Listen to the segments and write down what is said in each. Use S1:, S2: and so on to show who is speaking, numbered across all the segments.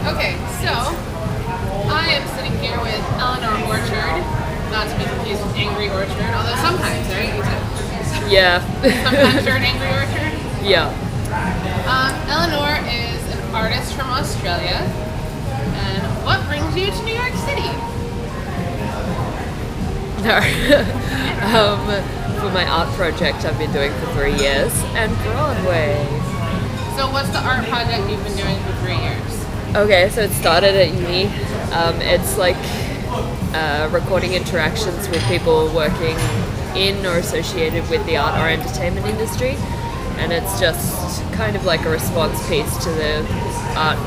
S1: Okay, so I am sitting here with Eleanor Orchard, not to be confused with Angry Orchard, although sometimes, right?
S2: Yeah.
S1: Sometimes you're an Angry Orchard.
S2: Yeah.
S1: Eleanor is an artist from Australia. And what brings you to New York City?
S2: No. For my art project I've been doing for 3 years, and Broadway.
S1: So what's the art project you've been doing for 3 years?
S2: Okay, so it started at uni. It's like recording interactions with people working in or associated with the art or entertainment industry, and it's just kind of like a response piece to the art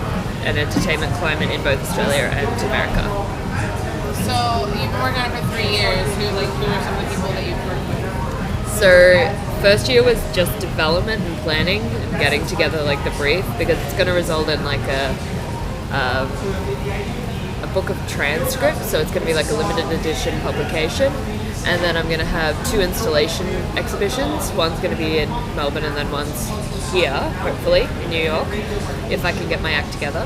S2: and entertainment climate in both Australia and America.
S1: So you've been working on it for 3 years. Who are some of the people that you've worked with?
S2: So first year was just development and planning and getting together like the brief, because it's going to result in like a book of transcripts, so it's going to be like a limited edition publication. And then I'm going to have 2 installation exhibitions. One's going to be in Melbourne and then one's here, hopefully, in New York, if I can get my act together.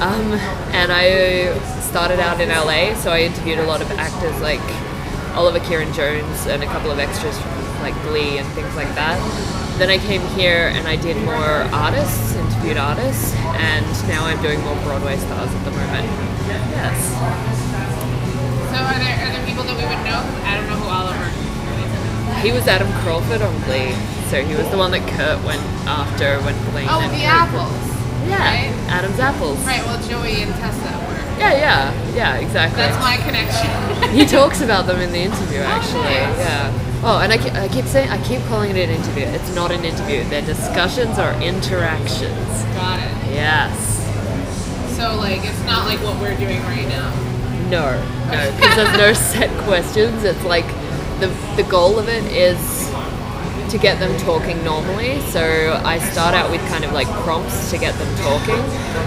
S2: And I started out in LA, so I interviewed a lot of actors like Oliver Kieran-Jones and a couple of extras from like Glee and things like that. Then I came here and I did more artists, interviewed artists, and now I'm doing more Broadway stars at the moment. Yes.
S1: So are there people that we would know? I don't know who Oliver is.
S2: He was Adam Crawford on Glee, so he was the one that Kurt went after when Glee.
S1: Oh, the apples.
S2: Yeah,
S1: Right?
S2: Adam's apples.
S1: Right, well Joey and Tessa were.
S2: Yeah, exactly.
S1: That's my connection.
S2: He talks about them in the interview, actually.
S1: nice.
S2: Yeah. Oh, and I keep calling it an interview. It's not an interview. They're discussions or interactions.
S1: Got it.
S2: Yes.
S1: So like it's not like what we're doing right now.
S2: No, because there's no set questions. It's like the goal of it is to get them talking normally. So I start out with kind of like prompts to get them talking,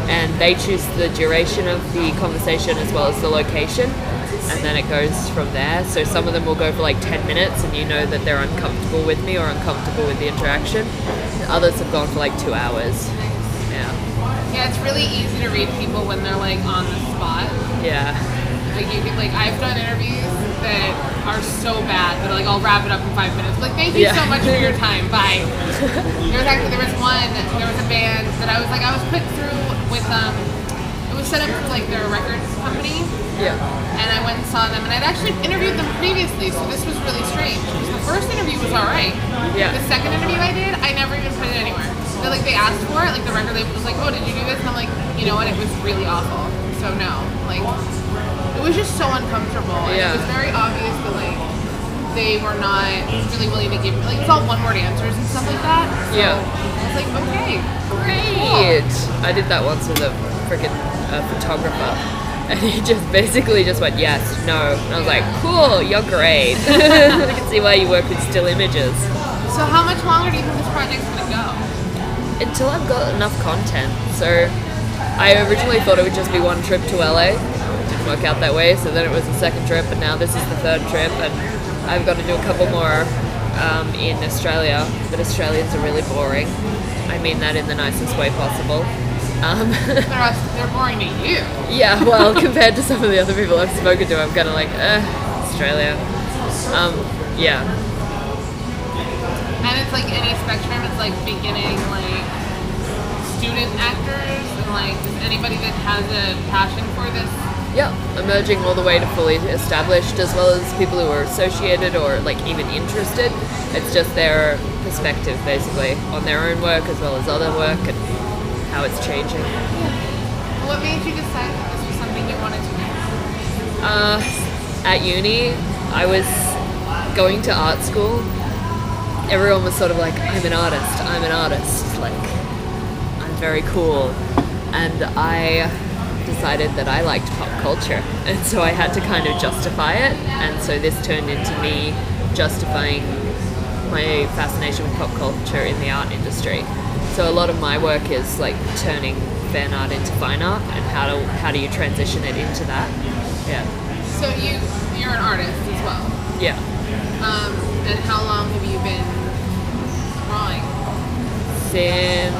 S2: and they choose the duration of the conversation as well as the location, and then it goes from there. So some of them will go for like 10 minutes and you know that they're uncomfortable with me or uncomfortable with the interaction. Others have gone for like 2 hours.
S1: Yeah, it's really easy to read people when they're like on the spot.
S2: Yeah.
S1: Like you can I've done interviews that are so bad that like I'll wrap it up in 5 minutes. Like thank you so much for your time. Bye. There was a band that I was put through with it was set up through like their record company.
S2: Yeah.
S1: And I went and saw them, and I'd actually interviewed them previously, so this was really strange. Because the first interview was alright.
S2: Yeah.
S1: The second interview I did, I never even put it anywhere. They asked for it, like the record label was like, oh, did you do this? And I'm like, you know what, it was really awful. So no, like, it was just so uncomfortable. And it was very obvious that like, they were not really willing to give, like it's all one-word answers and stuff like that. So I was like, okay,
S2: great. Cool. I did that once with a freaking photographer. And he just basically just went, yes, no. And I was like, cool, you're great. I can see why you work with still images.
S1: So how much longer do you think this project's going to go?
S2: Until I've got enough content. So I originally thought it would just be one trip to LA. It didn't work out that way, so then it was the second trip, and now this is the third trip, and I've got to do a couple more in Australia, but Australians are really boring. I mean that in the nicest way possible.
S1: They're boring to you. Yeah,
S2: well, compared to some of the other people I've spoken to, I'm kind of like, Australia. Yeah.
S1: And it's like any spectrum. It's like beginning, like student actors, and like anybody that has a passion for this.
S2: Yeah, emerging all the way to fully established, as well as people who are associated or like even interested. It's just their perspective, basically, on their own work as well as other work and how it's changing.
S1: Yeah. What made you decide that this was something you wanted to do?
S2: At uni, I was going to art school. Everyone was sort of like, I'm an artist, like, I'm very cool. And I decided that I liked pop culture, and so I had to kind of justify it, and so this turned into me justifying my fascination with pop culture in the art industry. So a lot of my work is like turning fan art into fine art, and how do you transition it into that? Yeah.
S1: So you're an artist as well?
S2: Yeah.
S1: And how long have you been drawing?
S2: Since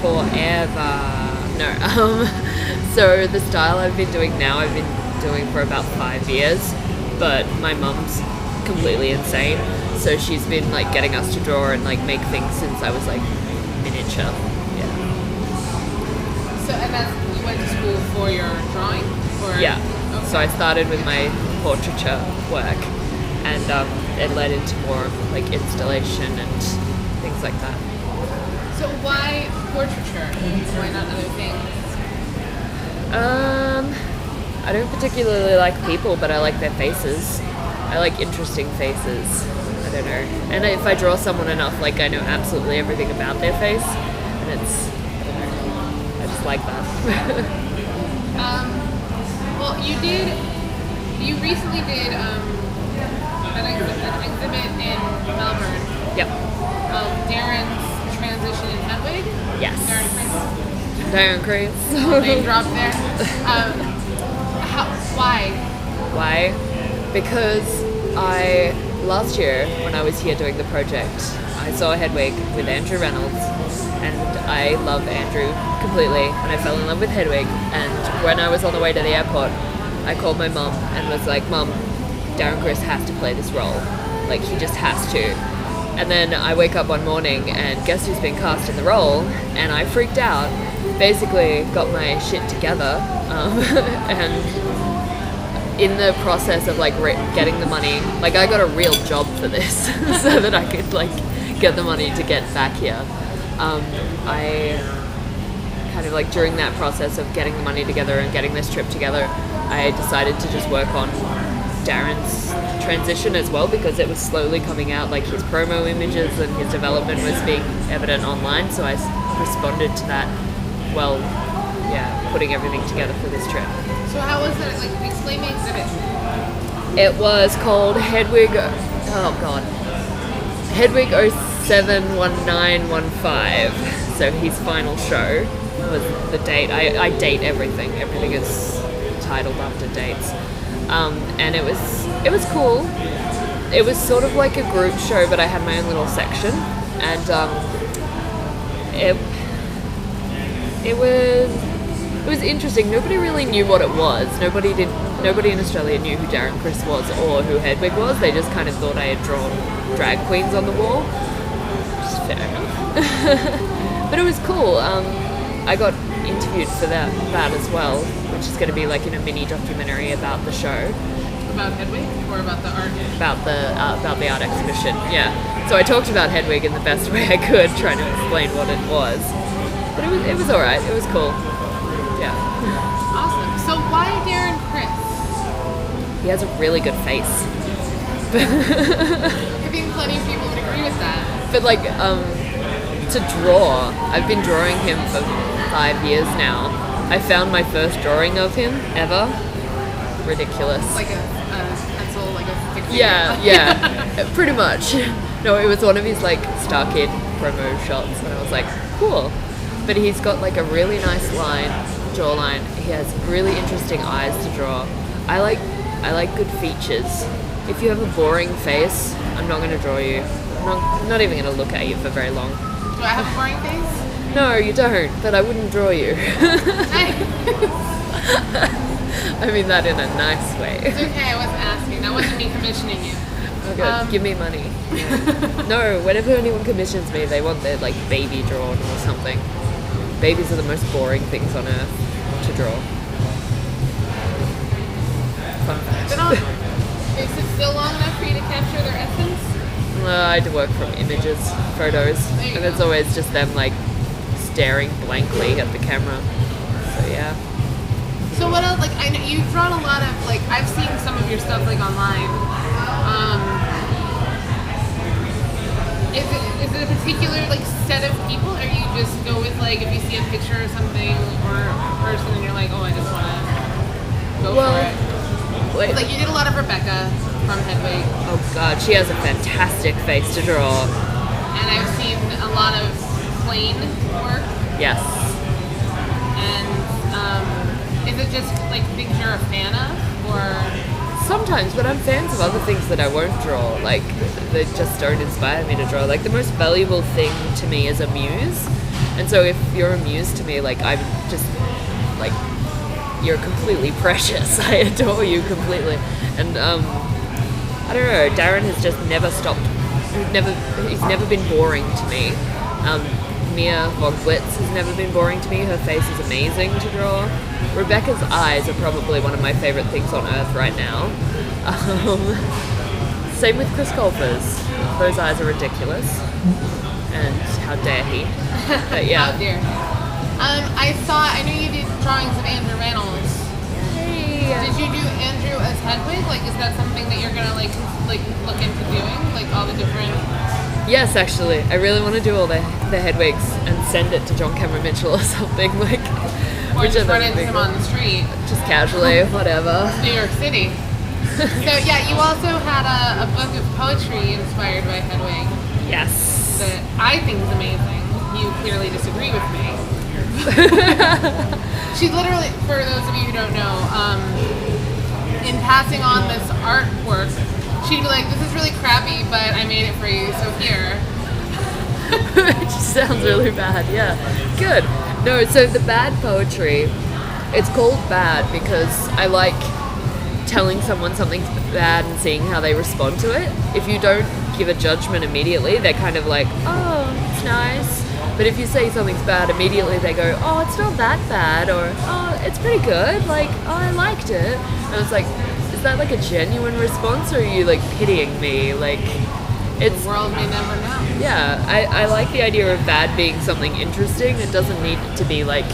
S2: forever. No. So the style I've been doing now, I've been doing for about 5 years, but my mum's completely insane. So she's been like getting us to draw and like make things since I was like miniature. Yeah.
S1: So, and that's, you went to school for your drawing? Or?
S2: Yeah.
S1: Okay.
S2: So I started with my portraiture work, and it led into more like installation and things like that.
S1: So why portraiture? Why not other things?
S2: I don't particularly like people, but I like their faces. I like interesting faces. I don't know. And if I draw someone enough, like I know absolutely everything about their face, and it's, I don't know, I just like that.
S1: Well, you recently did an exhibit in Melbourne.
S2: Yep.
S1: Darren's transition in Hedwig.
S2: Yes.
S1: Darren
S2: Chris.
S1: Name drop there. Why?
S2: Why? Because last year when I was here doing the project, I saw Hedwig with Andrew Reynolds, and I love Andrew completely, and I fell in love with Hedwig. And when I was on the way to the airport, I called my mum and was like, Mum, Darren Criss has to play this role. Like, he just has to. And then I wake up one morning and guess who's been cast in the role? And I freaked out, basically got my shit together, and in the process of like getting the money, like I got a real job for this so that I could like get the money to get back here. I kind of like during that process of getting the money together and getting this trip together, I decided to just work on Darren's transition as well, because it was slowly coming out, like his promo images and his development was being evident online, so I responded to that well, yeah, putting everything together for this trip.
S1: So how was it? Like, explain the exhibit.
S2: It was called Hedwig 071915. So his final show was the date. I date everything. Everything is titled after dates. And it was cool. It was sort of like a group show, but I had my own little section, and it was interesting. Nobody really knew what it was. Nobody in Australia knew who Darren Criss was or who Hedwig was. They just kind of thought I had drawn drag queens on the wall. Which is fair enough. But it was cool. I got interviewed for that as well, which is going to be like in a mini documentary about the show.
S1: About Hedwig or about the art?
S2: About the art exhibition, yeah. So I talked about Hedwig in the best way I could, trying to explain what it was. But it was alright, it was cool. Yeah.
S1: Awesome. So why Darren Criss?
S2: He has a really good face.
S1: I think plenty of people would agree with that.
S2: But like, to draw, I've been drawing him for 5 years now. I found my first drawing of him ever. Ridiculous.
S1: Like a pencil, like a stick figure.
S2: Yeah, pretty much. No, it was one of his like Star Kid promo shots, and I was like, cool. But he's got like a really nice jawline. He has really interesting eyes to draw. I like good features. If you have a boring face, I'm not going to draw you. I'm not even going to look at you for very long.
S1: Do I have a boring face?
S2: No, you don't, but I wouldn't draw you. I mean that in a nice way.
S1: It's okay, I wasn't asking. That wasn't me commissioning you.
S2: Okay, give me money. Yeah. No, whenever anyone commissions me, they want their like baby drawn or something. Babies are the most boring things on earth to draw. Fun fact.
S1: Is it still long enough for you to capture their essence?
S2: I had to work from images, photos, and it's always just them like staring blankly at the camera. So yeah.
S1: So what else? Like, I know you've drawn a lot of like I've seen some of your stuff like online. Is it a particular like set of people, or you just go with like if you see a picture or something or a person and you're like, oh, I just want to go for it?
S2: Wait.
S1: Like you did a lot of Rebecca from Hedwig.
S2: Oh god, she has a fantastic face to draw.
S1: And I've seen a lot of plain work.
S2: Yes.
S1: And is it just like things you're a fan of, or?
S2: Sometimes, but I'm fans of other things that I won't draw. Like, they just don't inspire me to draw. Like, the most valuable thing to me is a muse. And so if you're a muse to me, like, I'm just, like, you're completely precious. I adore you completely. And, I don't know, Darren has just never stopped. He's never been boring to me. Mia Voglitz has never been boring to me. Her face is amazing to draw. Rebecca's eyes are probably one of my favorite things on earth right now. Same with Chris Colfer's. Those eyes are ridiculous. And how dare he? But yeah.
S1: How dare he? I knew you did drawings of Andrew Reynolds.
S2: Hey.
S1: Did you do Andrew as Hedwig? Like, is that something that you're gonna like look into doing? Like all the different.
S2: Yes, actually, I really want to do all the Hedwigs and send it to John Cameron Mitchell or something like.
S1: Or just run into him on the street.
S2: Just casually, whatever.
S1: New York City. So yeah, you also had a book of poetry inspired by Hedwig.
S2: Yes.
S1: That I think is amazing. You clearly disagree with me. She literally, for those of you who don't know, in passing on this artwork, she'd be like, "This is really crappy, but I made it for you, so here."
S2: It just sounds really bad. Yeah, good. No, so the bad poetry, it's called bad because I like telling someone something's bad and seeing how they respond to it. If you don't give a judgment immediately, they're kind of like, "Oh, it's nice." But if you say something's bad, immediately they go, "Oh, it's not that bad," or "Oh, it's pretty good, like, oh, I liked it." And it's like, is that like a genuine response, or are you like pitying me? Like, it's
S1: The world may never know.
S2: yeah, I like the idea of bad being something interesting. It doesn't need to be like,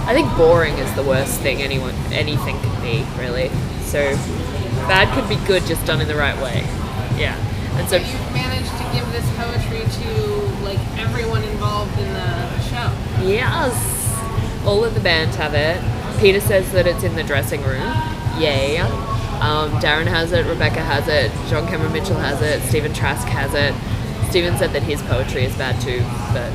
S2: I think boring is the worst thing anything can be, really. So bad could be good, just done in the right way. Yeah. And so
S1: you've managed to give this poetry to like everyone involved in the show.
S2: yes, all of the band have it. Peter says that it's in the dressing room. Yay. Darren has it, Rebecca has it, John Cameron Mitchell has it, Stephen Trask has it. Stephen said that his poetry is bad too, but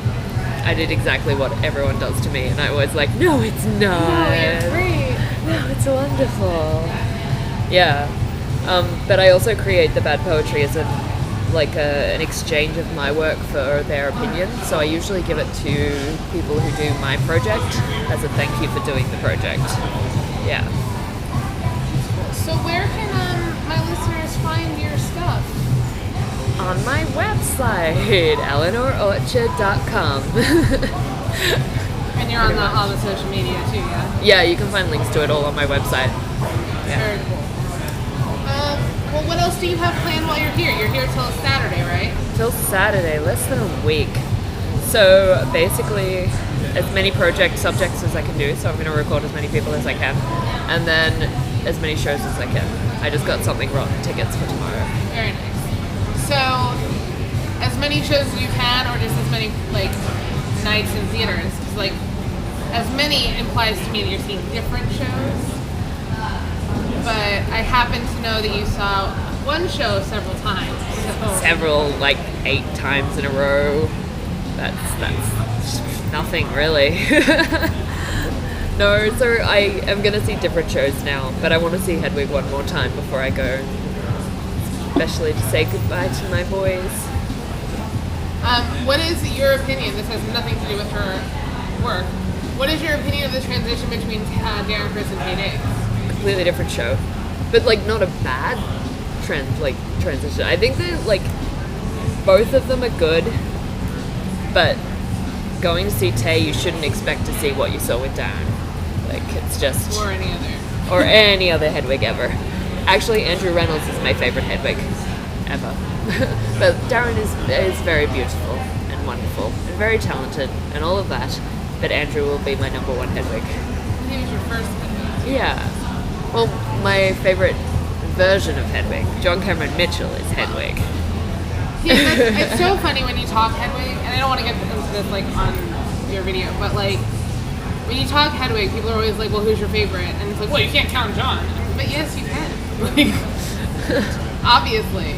S2: I did exactly what everyone does to me, and I was like, no, it's not.
S1: No, you're great.
S2: No, it's wonderful. Yeah. But I also create the bad poetry as an exchange of my work for their opinion. So I usually give it to people who do my project as a thank you for doing the project. Yeah.
S1: So where can my listeners find your stuff?
S2: On my website, eleanororchard.com.
S1: And you're on all the social media too, yeah?
S2: Yeah, you can find links to it all on my website. Yeah.
S1: Very cool. Well, what else do you have planned while you're here? You're here till Saturday, right?
S2: Till Saturday, less than a week. So basically, as many project subjects as I can do. So I'm going to record as many people as I can, and then as many shows as I can. I just got something wrong, tickets for tomorrow.
S1: Very nice. So, as many shows as you can, or just as many like nights in theaters? 'Cause, like, as many implies to me that you're seeing different shows. But I happen to know that you saw one show several times. So.
S2: Several, like 8 times in a row. That's nothing really. No, so I am going to see different shows now, but I want to see Hedwig one more time before I go. Especially to say goodbye to my boys.
S1: What is your opinion? This has nothing to do with her work. What is your opinion of the transition between Darren Criss and Kate Higgs?
S2: Completely different show, but like not a bad transition. I think that like both of them are good, but going to see Tay, you shouldn't expect to see what you saw with Darren. Like it's just or any other Hedwig ever. Actually, Andrew Reynolds is my favorite Hedwig ever. But Darren is very beautiful and wonderful and very talented and all of that. But Andrew will be my number one Hedwig.
S1: He was your first Hedwig.
S2: Yeah. Well, my favorite version of Hedwig, John Cameron Mitchell, is Hedwig.
S1: Yeah, it's so funny when you talk Hedwig, and I don't want to get into this like on your video, but like when you talk Hedwig, people are always like, "Well, who's your favorite?" And it's like, "Well, you can't count John." But yes, you can. Like, obviously.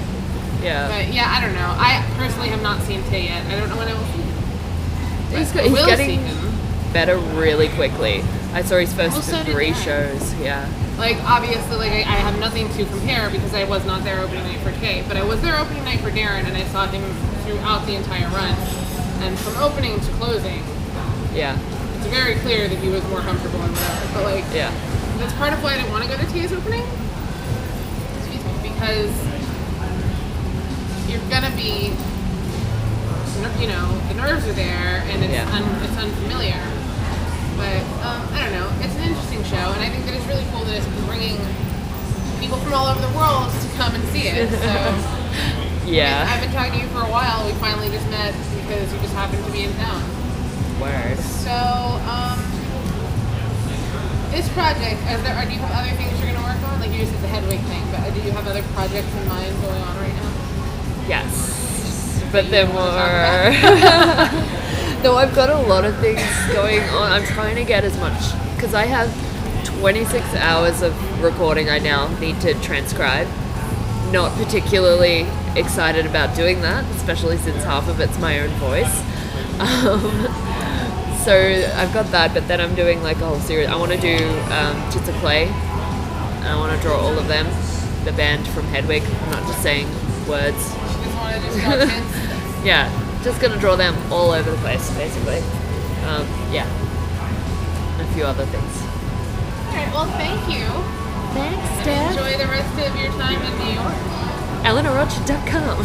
S2: Yeah.
S1: But yeah, I don't know. I personally have not seen Tay yet. I don't know when I will see him.
S2: He's
S1: will
S2: getting
S1: see him.
S2: better really quickly. I saw his first
S1: Well, so did
S2: 3
S1: Darren.
S2: shows. Yeah.
S1: Like, obviously, like, I have nothing to compare because I was not there opening night for Kate, but I was there opening night for Darren, and I saw him throughout the entire run. And from opening to closing,
S2: Yeah.
S1: It's very clear that he was more comfortable and whatever. But like,
S2: Yeah.
S1: that's part of why I didn't want to go to Tia's opening. Excuse me, because you're gonna be, you know, the nerves are there and it's it's unfamiliar. But I don't know. It's an interesting show, and I think that it's really cool that it's bringing people from all over the world to come and see it. So
S2: yeah.
S1: I've been talking to you for a while. We finally just met because you just happened to be in town.
S2: Word.
S1: So this project, do you have other things you're going to work on? Like you just did the Hedwig thing, but do you have other projects in mind going on right now?
S2: Yes. But there more. No, I've got a lot of things going on. I'm trying to get as much, because I have 26 hours of recording I now need to transcribe. Not particularly excited about doing that, especially since half of it's my own voice. So I've got that, but then I'm doing like a whole series. I want to do Tits of Clay, and I want to draw all of them, the band from Hedwig. I'm not just saying words.
S1: You just want to just draw tits?
S2: Yeah, just gonna draw them all over the place, basically. Yeah, and a few other things.
S1: All right, well, thank you.
S2: Thanks,
S1: And
S2: Steph.
S1: enjoy the rest of your time in New York.
S2: EleanorOrchard.com.